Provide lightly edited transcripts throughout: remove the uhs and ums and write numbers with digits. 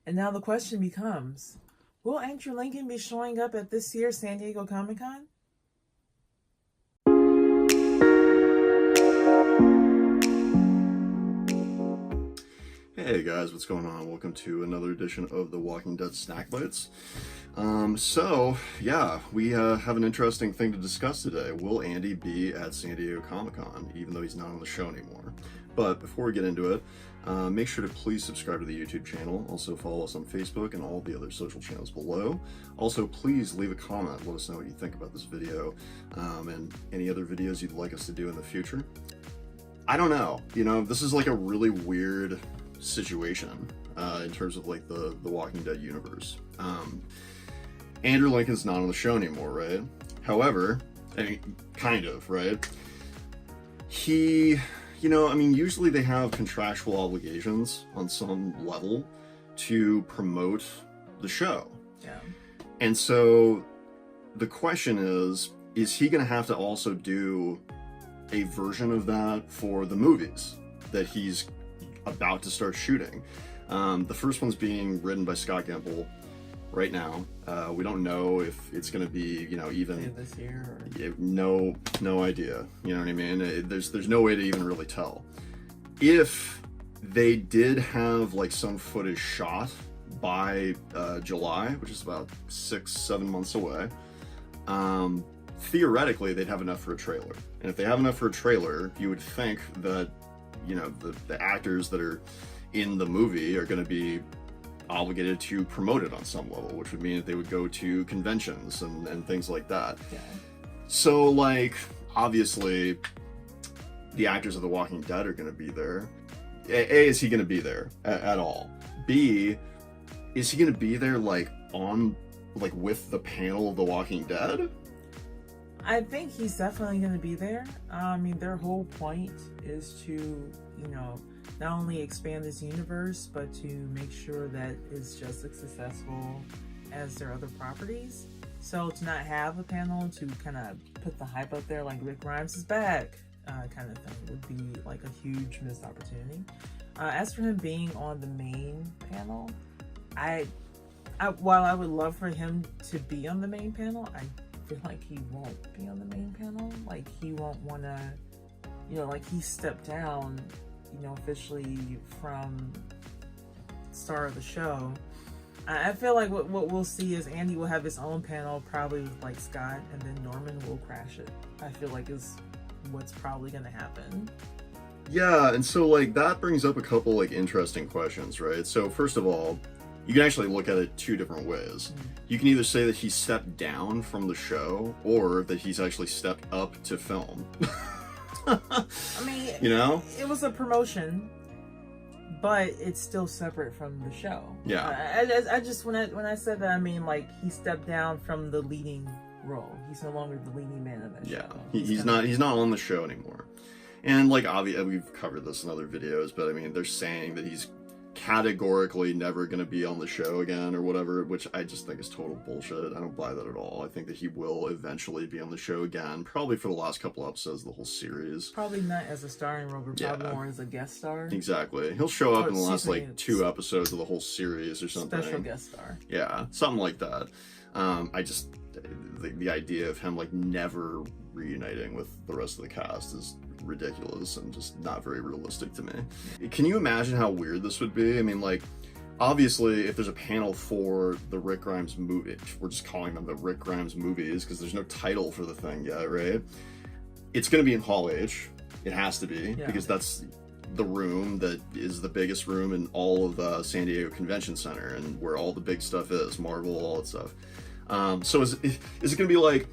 And now the question becomes, will Andrew Lincoln be showing up at this year's San Diego Comic-Con? Hey guys, what's going on? Welcome to another edition of the Walking Dead Snack Bites. We have an interesting thing to discuss today. Will Andy be at San Diego Comic-Con, even though he's not on the show anymore? But before we get into it, make sure to please subscribe to the YouTube channel. Also follow us on Facebook and all the other social channels below. Also, please leave a comment. Let us know what you think about this video and any other videos you'd like us to do in the future. I don't know. This is like a really weird situation in terms of like the Walking Dead universe. Andrew Lincoln's not on the show anymore, right? However, I mean, kind of, right? Usually they have contractual obligations on some level to promote the show. Yeah. And so the question is he gonna have to also do a version of that for the movies that he's about to start shooting? The first one's being written by Scott Gimple right now. We don't know if it's going to be, even this year. No idea. You know what I mean? There's no way to even really tell. If they did have like some footage shot by July, which is about 6-7 months away, theoretically they'd have enough for a trailer. And if they have enough for a trailer, you would think that the actors that are in the movie are going to be obligated to promote it on some level, which would mean that they would go to conventions and things like that. Yeah. So, like, obviously, the actors of The Walking Dead are going to be there. A, is he going to be there at all? B, is he going to be there, like, with the panel of The Walking Dead? I think he's definitely going to be there. Their whole point is to, not only expand this universe, but to make sure that it's just as successful as their other properties. So to not have a panel to kind of put the hype up there, like Rick Grimes is back, kind of thing, would be like a huge missed opportunity. As for him being on the main panel, while I would love for him to be on the main panel, I feel like he won't be on the main panel. Like, he won't want to, like, he stepped down, officially from star of the show. I feel like what we'll see is Andy will have his own panel, probably with like Scott, and then Norman will crash it. I feel like is what's probably going to happen. Yeah, and so like that brings up a couple like interesting questions, right? So first of all, you can actually look at it two different ways. You can either say that he stepped down from the show, or that he's actually stepped up to film. It was a promotion, but it's still separate from the show. Yeah. I just when I said that, I mean like he stepped down from the leading role. He's no longer the leading man of that show. Yeah, he's not on the show anymore. And like obviously we've covered this in other videos, but I mean they're saying that he's categorically never going to be on the show again or whatever, which I just think is total bullshit. I don't buy that at all. I think that he will eventually be on the show again, probably for the last couple episodes of the whole series. Probably not as a starring role, but probably more as a guest star. Exactly. He'll show up in the last like 2 episodes of the whole series or something. Special guest star. Yeah, something like that. The idea of him like never reuniting with the rest of the cast is ridiculous and just not very realistic to me. Can you imagine how weird this would be? I mean, like, obviously, if there's a panel for the Rick Grimes movie, we're just calling them the Rick Grimes movies because there's no title for the thing yet, right? It's going to be in Hall H. It has to be, because that's the room that is the biggest room in all of the San Diego Convention Center and where all the big stuff is, Marvel, all that stuff. So is it going to be like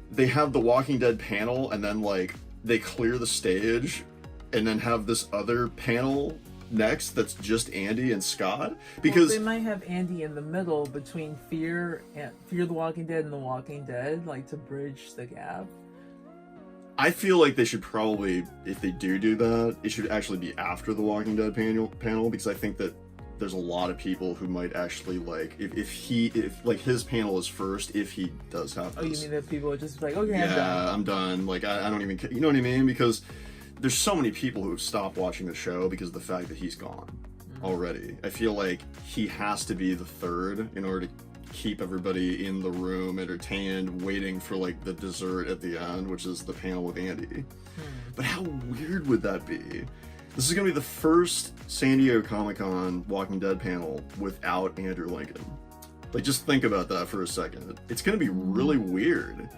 they have the Walking Dead panel and then like they clear the stage and then have this other panel next that's just Andy and Scott? Because they might have Andy in the middle between Fear the Walking Dead and The Walking Dead, like to bridge the gap. I feel like they should probably, if they do that, it should actually be after the Walking Dead panel, because I think that there's a lot of people who might actually like if like his panel is first, if he does have this. Oh, you mean that people would just be like, okay, I'm done. Like I don't even, you know what I mean? Because there's so many people who have stopped watching the show because of the fact that he's gone. already. I feel like he has to be the third in order to keep everybody in the room entertained, waiting for like the dessert at the end, which is the panel with Andy. But how weird would that be? This is gonna be the first San Diego Comic-Con Walking Dead panel without Andrew Lincoln. Like, just think about that for a second. It's gonna be really weird.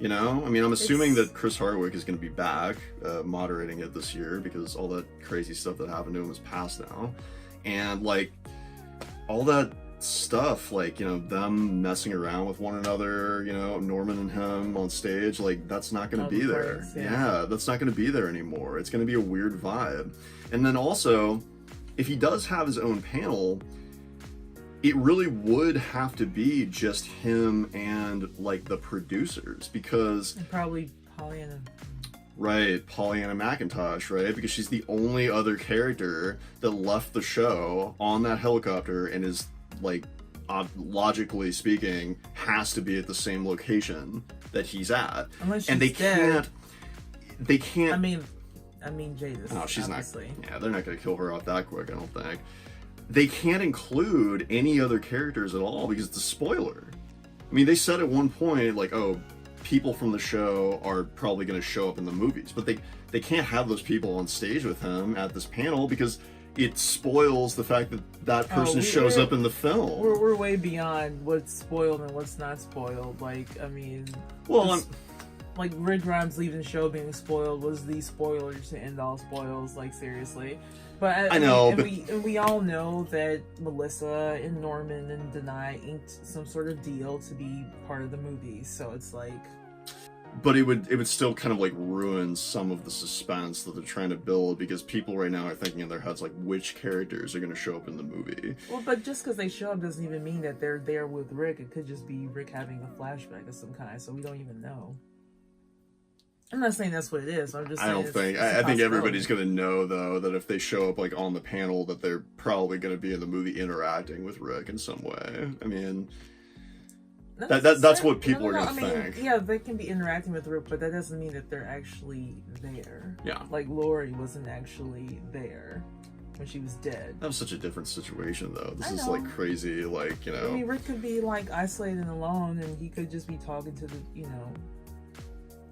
You know? I mean, I'm assuming that Chris Hardwick is gonna be back, moderating it this year, because all that crazy stuff that happened to him is past now. And, like, all that stuff, like, you know, them messing around with one another, you know, Norman and him on stage, like, that's not going to be there. Friends, yeah, that's not going to be there anymore. It's going to be a weird vibe. And then also, if he does have his own panel, it really would have to be just him and, like, the producers, because... And probably Pollyanna. Right, Pollyanna McIntosh, right? Because she's the only other character that left the show on that helicopter and is, like, logically speaking, has to be at the same location that he's at. Unless she's and they dead. can't. I mean, Jadis. No, she's obviously. not. Yeah, they're not going to kill her off that quick, I don't think. They can't include any other characters at all because it's a spoiler. I mean, they said at one point, like, oh, people from the show are probably going to show up in the movies, but they can't have those people on stage with him at this panel because it spoils the fact that that person shows up in the film. We're way beyond what's spoiled and what's not spoiled. Like, I mean, well, like Rick Grimes leaving the show being spoiled was the spoilers to end all spoils. Like, seriously. But I know, we all know that Melissa and Norman and Denai inked some sort of deal to be part of the movie. So it's like. But it would still kind of like ruin some of the suspense that they're trying to build, because people right now are thinking in their heads like, which characters are going to show up in the movie. Well, but just because they show up doesn't even mean that they're there with Rick. It could just be Rick having a flashback of some kind, so we don't even know. I'm not saying that's what it is. I'm just saying I think everybody's going to know, though, that if they show up like on the panel, that they're probably going to be in the movie interacting with Rick in some way. I mean, that's what people are going to think. Yeah, they can be interacting with Rick, but that doesn't mean that they're actually there. Yeah. Like, Lori wasn't actually there when she was dead. That was such a different situation, though. This is like crazy, like, you know. I mean, Rick could be like isolated and alone, and he could just be talking to the, you know,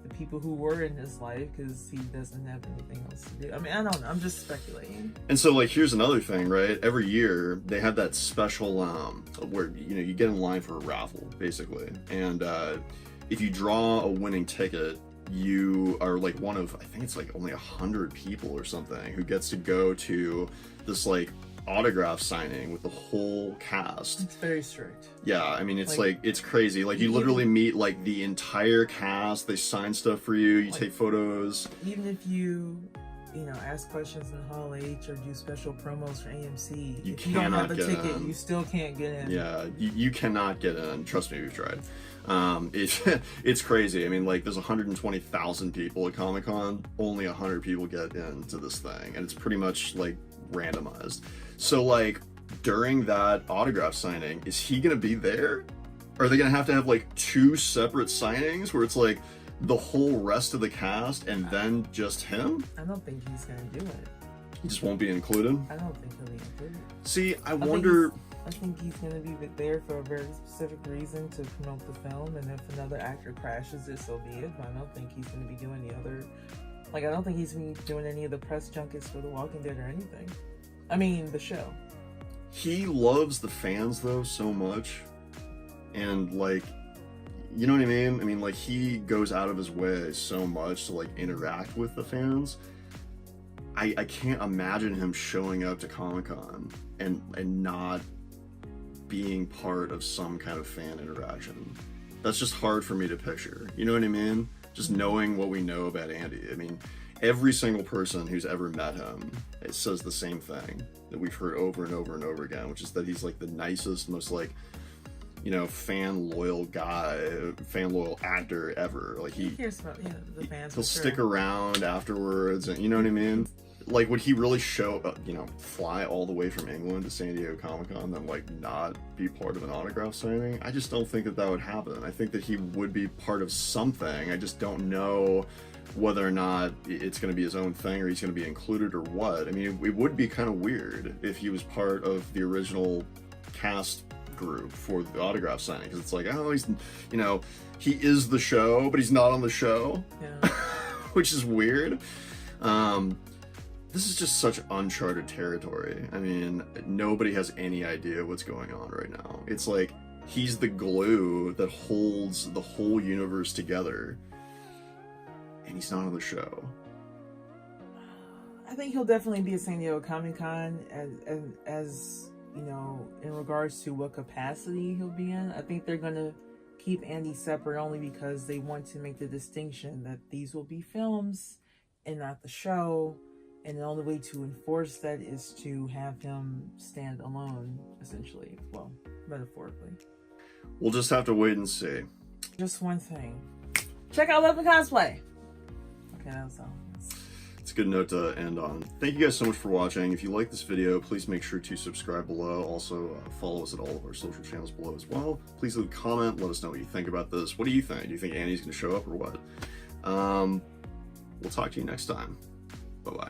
the people who were in his life, because he doesn't have anything else to do. I mean, I don't know. I'm just speculating. And so, like, here's another thing, right? Every year they have that special where, you know, you get in line for a raffle, basically, and if you draw a winning ticket, you are like one of, I think it's like only 100 people or something who gets to go to this like autograph signing with the whole cast. It's very strict. Yeah, I mean, it's like it's crazy. Like, you literally meet like the entire cast. They sign stuff for you. You take photos. Even if you know, ask questions in Hall H or do special promos for AMC, if you don't have a ticket, you still can't get in. Yeah, you cannot get in. Trust me, we've tried. It's crazy. I mean, like, there's 120,000 people at Comic-Con. Only 100 people get into this thing, and it's pretty much like randomized. So, like, during that autograph signing, is he gonna be there? Are they gonna have to have like 2 separate signings where it's like the whole rest of the cast and then just him? I don't think he's gonna do it. He just won't be included? I don't think he'll be included. See, I wonder... I think he's gonna be there for a very specific reason, to promote the film, and if another actor crashes it, so be it. But I don't think he's gonna be doing the other... Like, I don't think he's gonna be doing any of the press junkets for The Walking Dead or anything. I mean, the show. He loves the fans, though, so much. And, like, you know what I mean? I mean, like, he goes out of his way so much to, like, interact with the fans. I can't imagine him showing up to Comic-Con and not being part of some kind of fan interaction. That's just hard for me to picture. You know what I mean? Just knowing what we know about Andy. I mean, every single person who's ever met him, it says the same thing that we've heard over and over and over again, which is that he's like the nicest, most like, you know, fan loyal guy, fan loyal actor ever. Like, he cares about the fans. He'll stick around afterwards, and you know what I mean? like, would he really fly all the way from England to San Diego Comic-Con and then, like, not be part of an autograph signing? I just don't think that that would happen. I think that he would be part of something. I just don't know whether or not it's going to be his own thing or he's going to be included or what. I mean, it would be kind of weird if he was part of the original cast group for the autograph signing, because it's like, oh, he's, he is the show, but he's not on the show. Yeah. Which is weird. This is just such uncharted territory. I mean, nobody has any idea what's going on right now. It's like he's the glue that holds the whole universe together, and he's not on the show. I think he'll definitely be at San Diego Comic-Con as in regards to what capacity he'll be in. I think they're going to keep Andy separate only because they want to make the distinction that these will be films and not the show. And the only way to enforce that is to have him stand alone, essentially. Well, metaphorically. We'll just have to wait and see. Just one thing. Check out Love and Cosplay. Okay, that was all. It's a good note to end on. Thank you guys so much for watching. If you like this video, please make sure to subscribe below. Also, follow us at all of our social channels below as well. Please leave a comment. Let us know what you think about this. What do you think? Do you think Andy's going to show up or what? We'll talk to you next time. Bye-bye.